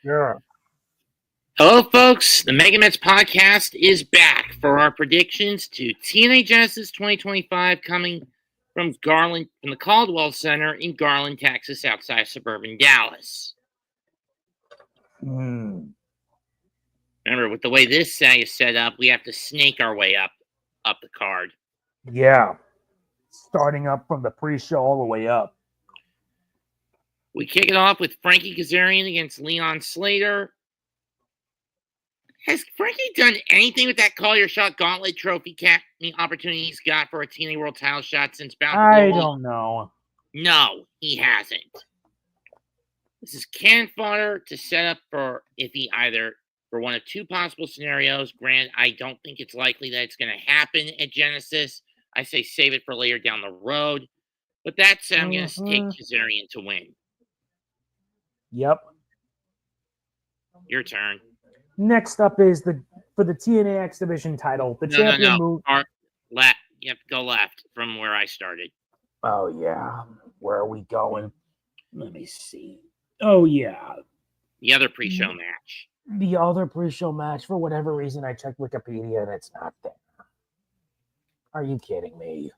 Sure. Hello, folks. The MegaMets podcast is back for our predictions to TNA Genesis 2025 coming from Garland, from the Caldwell Center in Garland, Texas, outside suburban Dallas. Remember, with the way this sag is set up, we have to snake our way up the card. Yeah. Starting up from the pre-show all the way up. We kick it off with Frankie Kazarian against Leon Slater. Has Frankie done anything with that Call Your Shot Gauntlet trophy opportunity he's got for a TNA World title shot since Bound for I Glory? don't know. No, he hasn't. This is cannon fodder to set up for if he either for one of two possible scenarios. Grant, I don't think it's likely that it's going to happen at Genesis. I say save it for later down the road. But that said, I'm going to take Kazarian to win. Yep. Your turn. Next up is for the TNA X Division title. The champion move. Left. You have to go left from where I started. Oh yeah. Where are we going? Let me see. Oh yeah. The other pre-show match. The other pre-show match. For whatever reason, I checked Wikipedia and it's not there. Are you kidding me?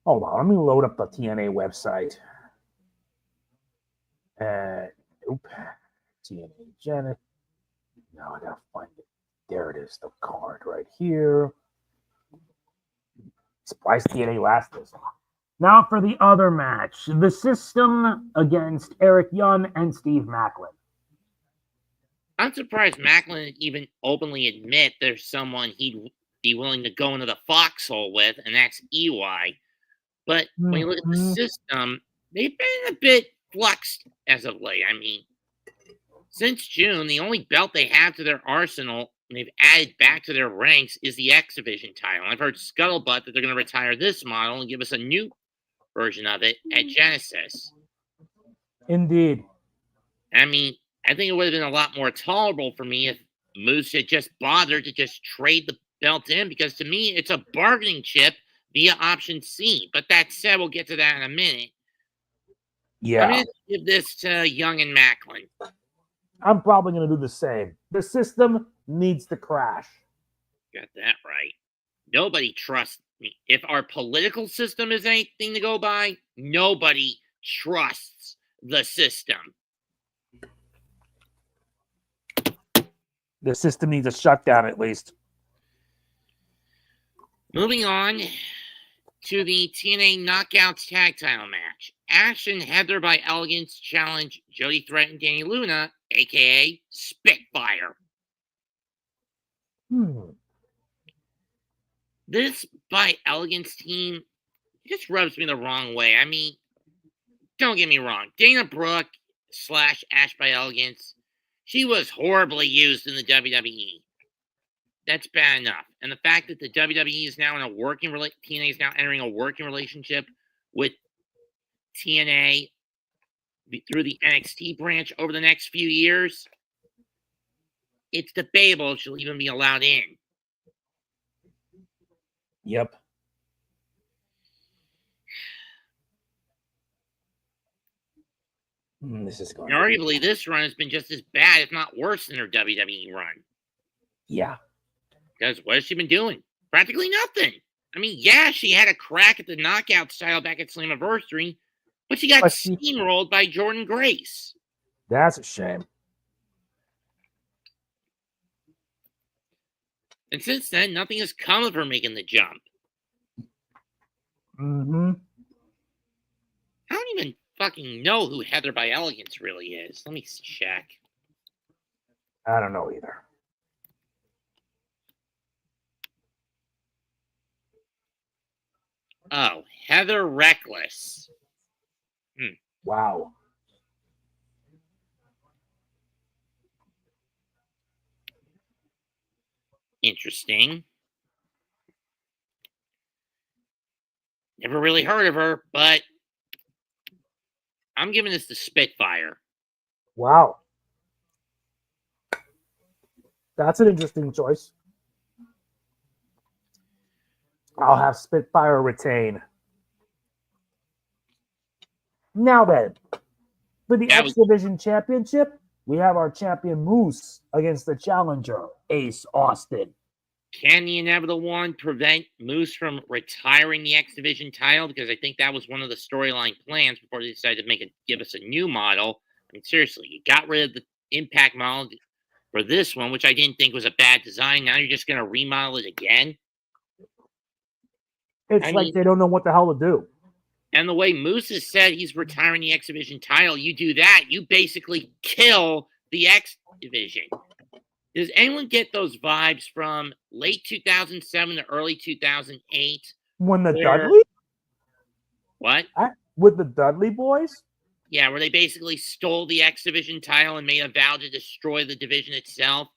Hold on. Let me load up the TNA website. Nope. TNA Genesis. No, I gotta find it. There it is, the card right here. Surprised TNA last this. Now for the other match. The System against Eric Young and Steve Maclin. I'm surprised Maclin would even openly admit there's someone he'd be willing to go into the foxhole with, and that's EY. But when you look at the System, they've been a bit fluxed as of late. I mean, since June, the only belt they have to their arsenal, and they've added back to their ranks, is the X Division title. I've heard scuttlebutt that they're going to retire this model and give us a new version of it at Genesis. Indeed. I mean, I think it would have been a lot more tolerable for me if Moose had just bothered to just trade the belt in, because to me, it's a bargaining chip via option C. But that said, we'll get to that in a minute. Yeah. I'm going to give this to Young and Maclin. I'm probably going to do the same. The System needs to crash. Got that right. Nobody trusts me. If our political system is anything to go by, nobody trusts the System. The System needs a shutdown at least. Moving on to the TNA Knockouts Tag Title match. Ash and Heather by Elegance challenge Jody Threat and Dani Luna, a.k.a. Spitfire. This by Elegance team just rubs me the wrong way. I mean, don't get me wrong. Dana Brooke / Ash by Elegance, she was horribly used in the WWE. That's bad enough. And the fact that the WWE is now in a working TNA is now entering a working relationship with TNA through the NXT branch over the next few years, it's debatable if she'll even be allowed in. Yep. This is going. Arguably, this run has been just as bad, if not worse, than her WWE run. Yeah. Because what has she been doing? Practically nothing. I mean, yeah, she had a crack at the knockout style back at Slammiversary, but she got steamrolled by Jordan Grace. That's a shame. And since then, nothing has come of her making the jump. I don't even fucking know who Heather by Elegance really is. Let me check. I don't know either. Oh, Heather Reckless. Wow. Interesting. Never really heard of her, but I'm giving this to Spitfire. Wow. That's an interesting choice. I'll have Spitfire retain. Now then, for the X Division Championship, We have our champion Moose against the challenger, Ace Austin. Can the inevitable one prevent Moose from retiring the X Division title? Because I think that was one of the storyline plans before they decided to give us a new model. I mean, seriously, you got rid of the Impact model for this one, which I didn't think was a bad design. Now you're just going to remodel it again? It's like they don't know what the hell to do. And the way Moose has said he's retiring the X Division title, you do that, you basically kill the X Division. Does anyone get those vibes from late 2007 to early 2008? When the Dudley? What? With the Dudley boys? Yeah, where they basically stole the X Division title and made a vow to destroy the division itself.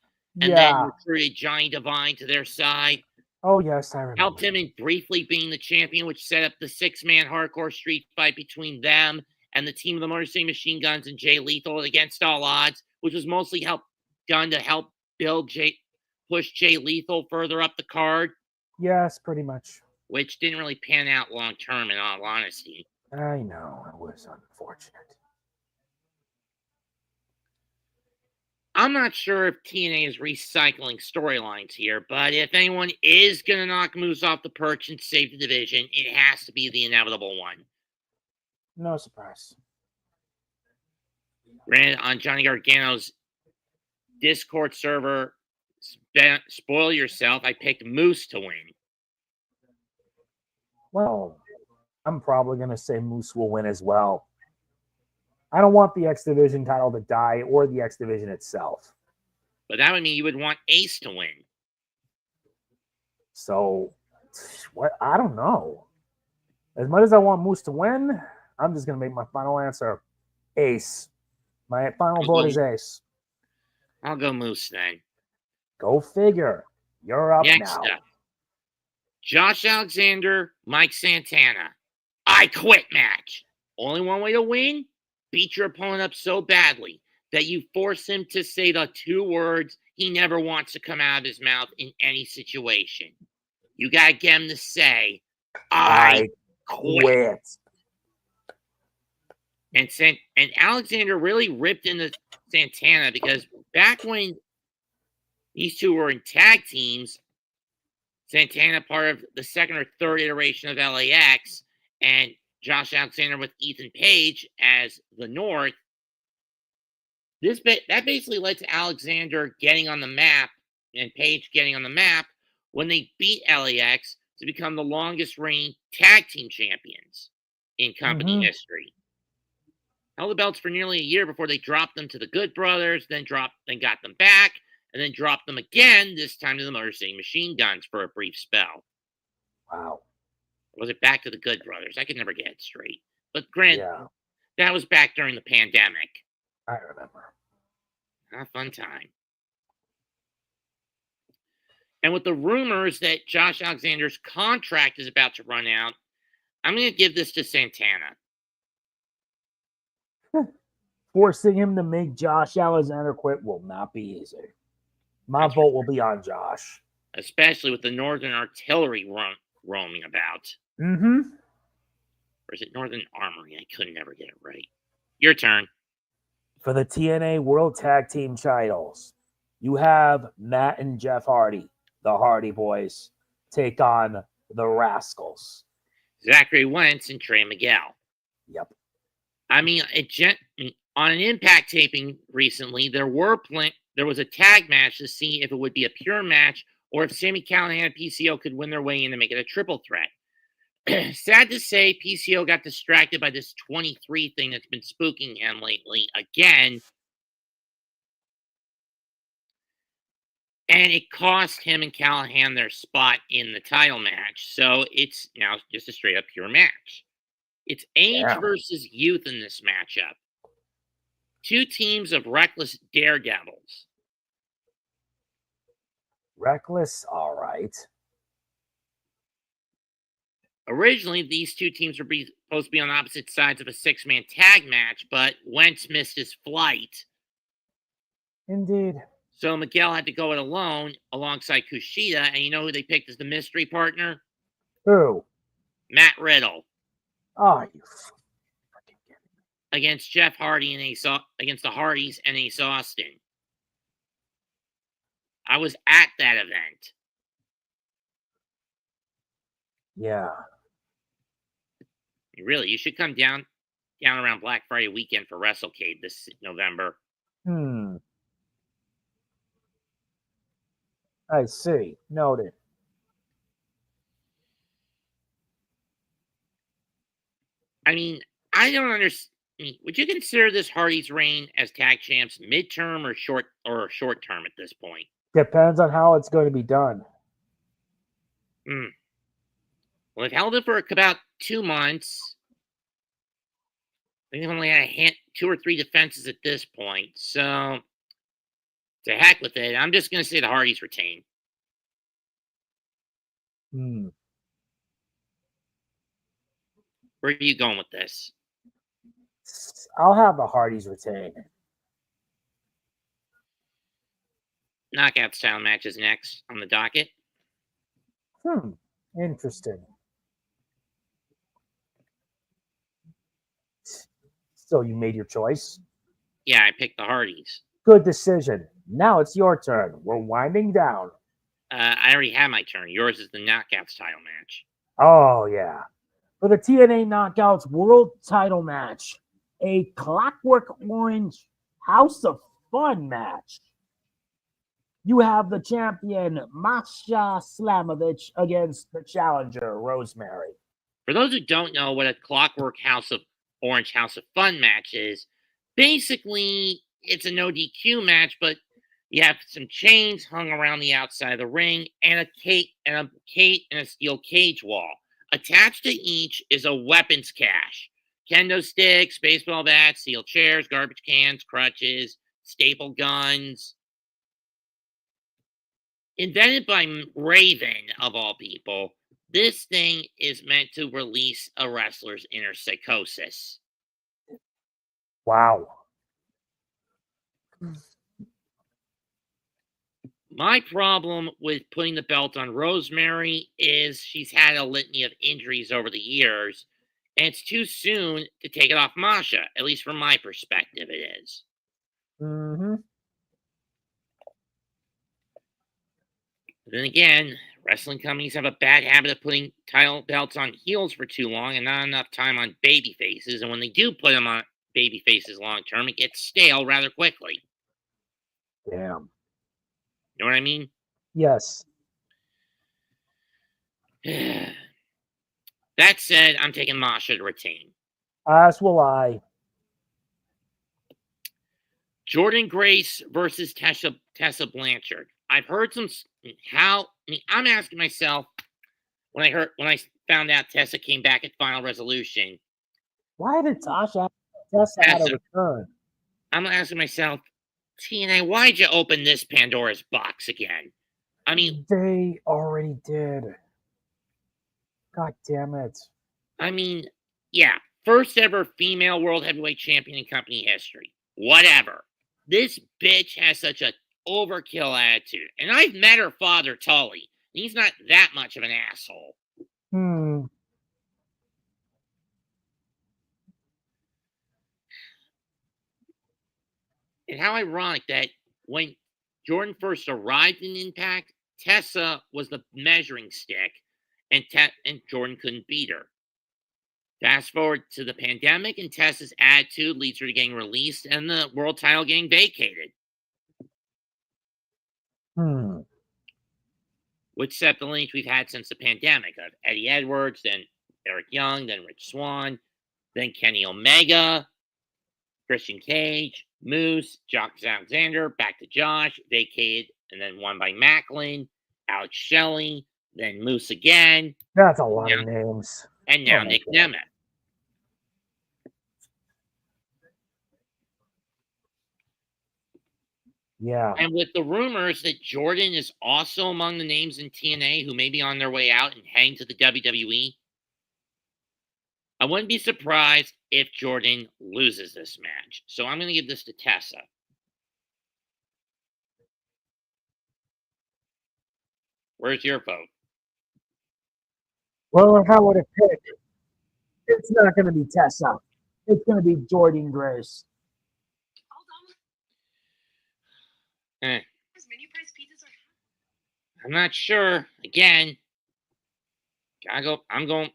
And then recruited Johnny Devine to their side. Oh, yes, I remember. Helped him in briefly being the champion, which set up the 6-man hardcore street fight between them and the team of the Motor City Machine Guns and Jay Lethal against all odds, which was mostly done to help push Jay Lethal further up the card. Yes, pretty much. Which didn't really pan out long term, in all honesty. I know. It was unfortunate. I'm not sure if TNA is recycling storylines here, but if anyone is going to knock Moose off the perch and save the division, it has to be the inevitable one. No surprise. Granted, on Johnny Gargano's Discord server, spoil yourself, I picked Moose to win. Well, I'm probably going to say Moose will win as well. I don't want the X Division title to die or the X Division itself. But that would mean you would want Ace to win. So, what? I don't know. As much as I want Moose to win, I'm just going to make my final answer Ace. My final vote is Ace. I'll go Moose then. Go figure. You're up Next now. Up. Josh Alexander, Mike Santana. I quit match. Only one way to win? Beat your opponent up so badly that you force him to say the 2 words he never wants to come out of his mouth in any situation. You got to get him to say, I quit. And Alexander really ripped into Santana because back when these two were in tag teams, Santana part of the 2nd or 3rd iteration of LAX, and Josh Alexander with Ethan Page as the North. That basically led to Alexander getting on the map and Page getting on the map when they beat LAX to become the longest reigning tag team champions in company history. Held the belts for nearly a year before they dropped them to the Good Brothers, then got them back, and then dropped them again, this time to the Motor City Machine Guns for a brief spell. Wow. Or was it back to the Good Brothers? I could never get it straight. But granted, that was back during the pandemic. I remember. A fun time. And with the rumors that Josh Alexander's contract is about to run out, I'm going to give this to Santana. Forcing him to make Josh Alexander quit will not be easy. My vote will be on Josh. Especially with the Northern Artillery roaming about. Mm-hmm. Or is it Northern Armory? I could never get it right. Your turn. For the TNA World Tag Team titles, you have Matt and Jeff Hardy, the Hardy Boys, take on the Rascalz. Zachary Wentz and Trey Miguel. Yep. I mean, on an Impact taping recently, there was a tag match to see if it would be a pure match or if Sami Callihan and PCO could win their way in to make it a triple threat. Sad to say, PCO got distracted by this 23 thing that's been spooking him lately again. And it cost him and Callihan their spot in the title match. So it's now just a straight up pure match. It's age versus youth in this matchup. 2 teams of reckless daredevils. Reckless, all right. Originally, these 2 teams were supposed to be on opposite sides of a 6-man tag match, but Wentz missed his flight. Indeed. So Miguel had to go it alone alongside Kushida, and you know who they picked as the mystery partner? Who? Matt Riddle. Oh, you freaking kidding me. against Jeff Hardy and against the Hardys and Ace Austin. I was at that event. Yeah. Really, you should come down around Black Friday weekend for WrestleCade this November. I see. Noted. I mean, I don't understand. Would you consider this Hardy's reign as tag champs midterm or short term at this point? Depends on how it's going to be done. Well, they've held it for about 2 months. I think they've only had 2 or 3 defenses at this point. So, to heck with it. I'm just going to say the Hardys retain. Where are you going with this? I'll have the Hardys retain. Knockout style matches next on the docket. Interesting. So you made your choice? Yeah, I picked the Hardys. Good decision. Now it's your turn. We're winding down. I already had my turn. Yours is the knockout style match. Oh, yeah. For the TNA Knockouts World Title match, a Clockwork Orange House of Fun match. You have the champion, Masha Slamovich, against the challenger, Rosemary. For those who don't know what a Clockwork Orange House of Fun match is, basically, it's a no DQ match, but you have some chains hung around the outside of the ring and a steel cage wall. Attached to each is a weapons cache. Kendo sticks, baseball bats, steel chairs, garbage cans, crutches, staple guns. Invented by Raven, of all people, this thing is meant to release a wrestler's inner psychosis. Wow. My problem with putting the belt on Rosemary is she's had a litany of injuries over the years, and it's too soon to take it off Masha, at least from my perspective it is. But then again, wrestling companies have a bad habit of putting title belts on heels for too long and not enough time on baby faces, and when they do put them on baby faces long term, it gets stale rather quickly. Damn. You know what I mean? Yes. That said, I'm taking Masha to retain. As will I. Jordynne Grace versus Tessa Blanchard. I've heard I'm asking myself when I found out Tessa came back at Final Resolution. Why did Tessa had a return? I'm asking myself, TNA, why'd you open this Pandora's box again? I mean, they already did. God damn it. I mean, yeah, first ever female world heavyweight champion in company history. Whatever. This bitch has such a overkill attitude. And I've met her father, Tully. He's not that much of an asshole. And how ironic that when Jordan first arrived in Impact, Tessa was the measuring stick, and Jordan couldn't beat her. Fast forward to the pandemic, and Tessa's attitude leads her to getting released and the world title getting vacated. Which set the lineage we've had since the pandemic of Eddie Edwards, then Eric Young, then Rich Swann, then Kenny Omega, Christian Cage, Moose, Josh Alexander, back to Josh, vacated, and then won by Maclin, Alex Shelley, then Moose again. That's a lot of names. And now Nick Nemeth. Yeah. And with the rumors that Jordan is also among the names in TNA who may be on their way out and heading to the WWE, I wouldn't be surprised if Jordan loses this match. So I'm going to give this to Tessa. Where's your vote? Well, if I were to pick, it's not going to be Tessa. It's going to be Jody and Grace. I'm not sure. Again, gotta go. I'm going.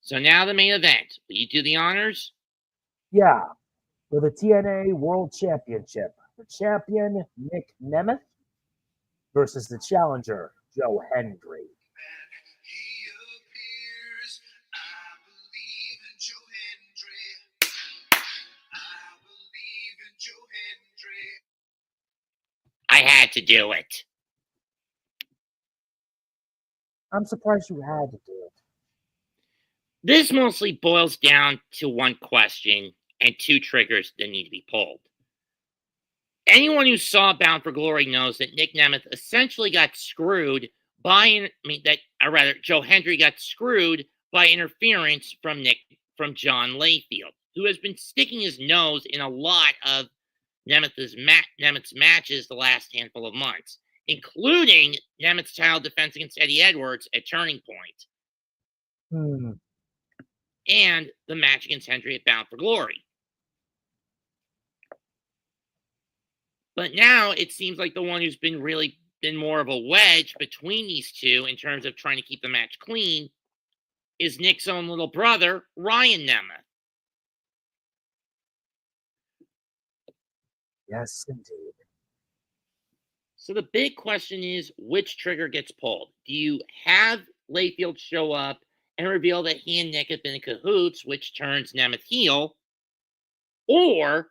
So now the main event. Will you do the honors? Yeah, for the TNA World Championship. The champion, Nick Nemeth, versus the challenger, Joe Hendry. I had to do it. I'm surprised you had to do it. This mostly boils down to one question and two triggers that need to be pulled. Anyone who saw Bound for Glory knows that Nick Nemeth essentially got screwed by, Joe Hendry got screwed by interference from John Layfield, who has been sticking his nose in a lot of Nemeth's matches the last handful of months, including Nemeth's title defense against Eddie Edwards at Turning Point. And the match against Hendry at Bound for Glory. But now it seems like the one who's been more of a wedge between these two in terms of trying to keep the match clean is Nick's own little brother, Ryan Nemeth. Yes, indeed. So the big question is, which trigger gets pulled? Do you have Layfield show up and reveal that he and Nick have been in cahoots, which turns Nemeth heel? Or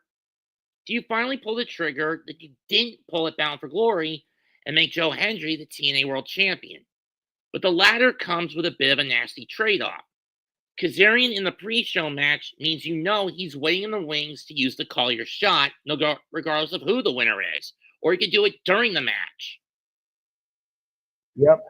do you finally pull the trigger that you didn't pull at Bound for Glory and make Joe Hendry the TNA World Champion? But the latter comes with a bit of a nasty trade-off. Kazarian in the pre-show match means you know he's waiting in the wings to use the call your shot, regardless of who the winner is. Or he could do it during the match. Yep.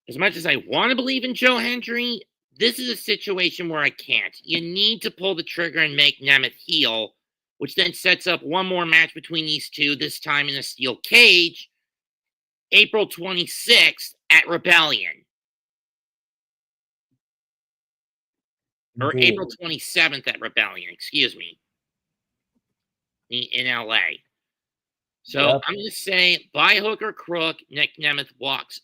As much as I want to believe in Joe Hendry, this is a situation where I can't. You need to pull the trigger and make Nemeth heel, which then sets up one more match between these two, this time in a steel cage, April 26th at Rebellion. Or April 27th at Rebellion, excuse me. In LA. So Yep. I'm going to say, by hook or crook, Nick Nemeth walks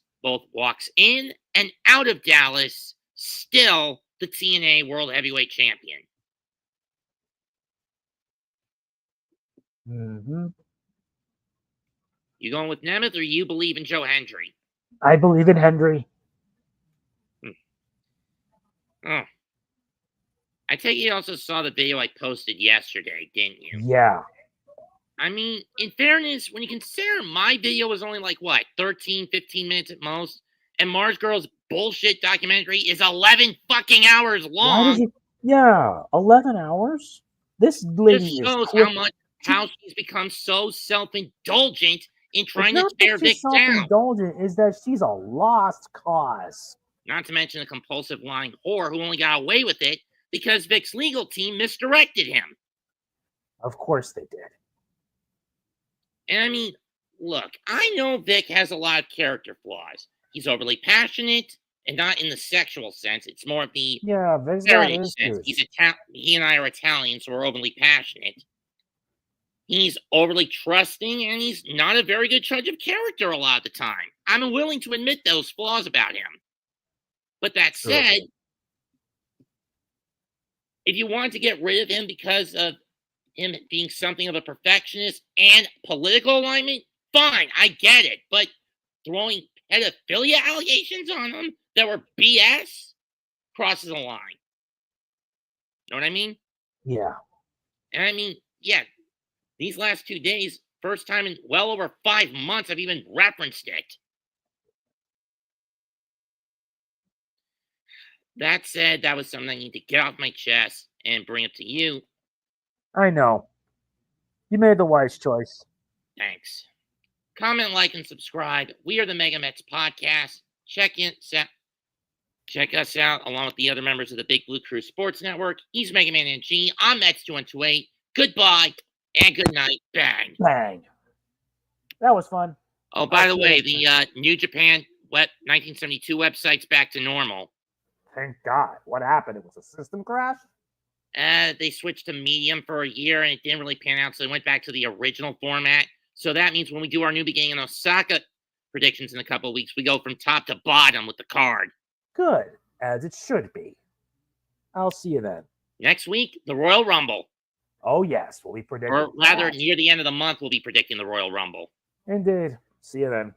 in and out of Dallas, still the TNA World Heavyweight Champion. You going with Nemeth, or you believe in Joe Hendry? I believe in Hendry. Oh. I take it you also saw the video I posted yesterday, didn't you? Yeah. I mean, in fairness, when you consider my video was only 13, 15 minutes at most, and Mars Girl's bullshit documentary is 11 fucking hours long. 11 hours? This lady just shows how she's become so self-indulgent in trying to tear Vic down. Self-indulgent is that she's a lost cause. Not to mention a compulsive lying whore who only got away with it because Vic's legal team misdirected him. Of course they did. And I mean, look, I know Vic has a lot of character flaws. He's overly passionate, and not in the sexual sense. It's more of the heritage sense. He and I are Italian, so we're overly passionate. He's overly trusting, and he's not a very good judge of character a lot of the time. I'm willing to admit those flaws about him. But that said, if you want to get rid of him because of him being something of a perfectionist and political alignment, fine, I get it. But throwing pedophilia allegations on him that were BS crosses a line. Know what I mean? Yeah. And I mean, yeah, these last 2 days, first time in well over 5 months I've even referenced it. That said, that was something I need to get off my chest and bring up to you. I know. You made the wise choice. Thanks. Comment, like, and subscribe. We are the MegaMets podcast. Check us out along with the other members of the Big Blue Crew Sports Network. He's Mega Man NG. I'm Mets2128. Goodbye and good night. Bang. Bang. That was fun. Oh, by the way, the New Japan 1972 website's back to normal. Thank God. What happened? It was a system crash? They switched to Medium for a year, and it didn't really pan out, so they went back to the original format. So that means when we do our New Beginning in Osaka predictions in a couple of weeks, we go from top to bottom with the card. Good, as it should be. I'll see you then. Next week, the Royal Rumble. Oh, yes. We'll be predicting. Or rather, near the end of the month, we'll be predicting the Royal Rumble. Indeed. See you then.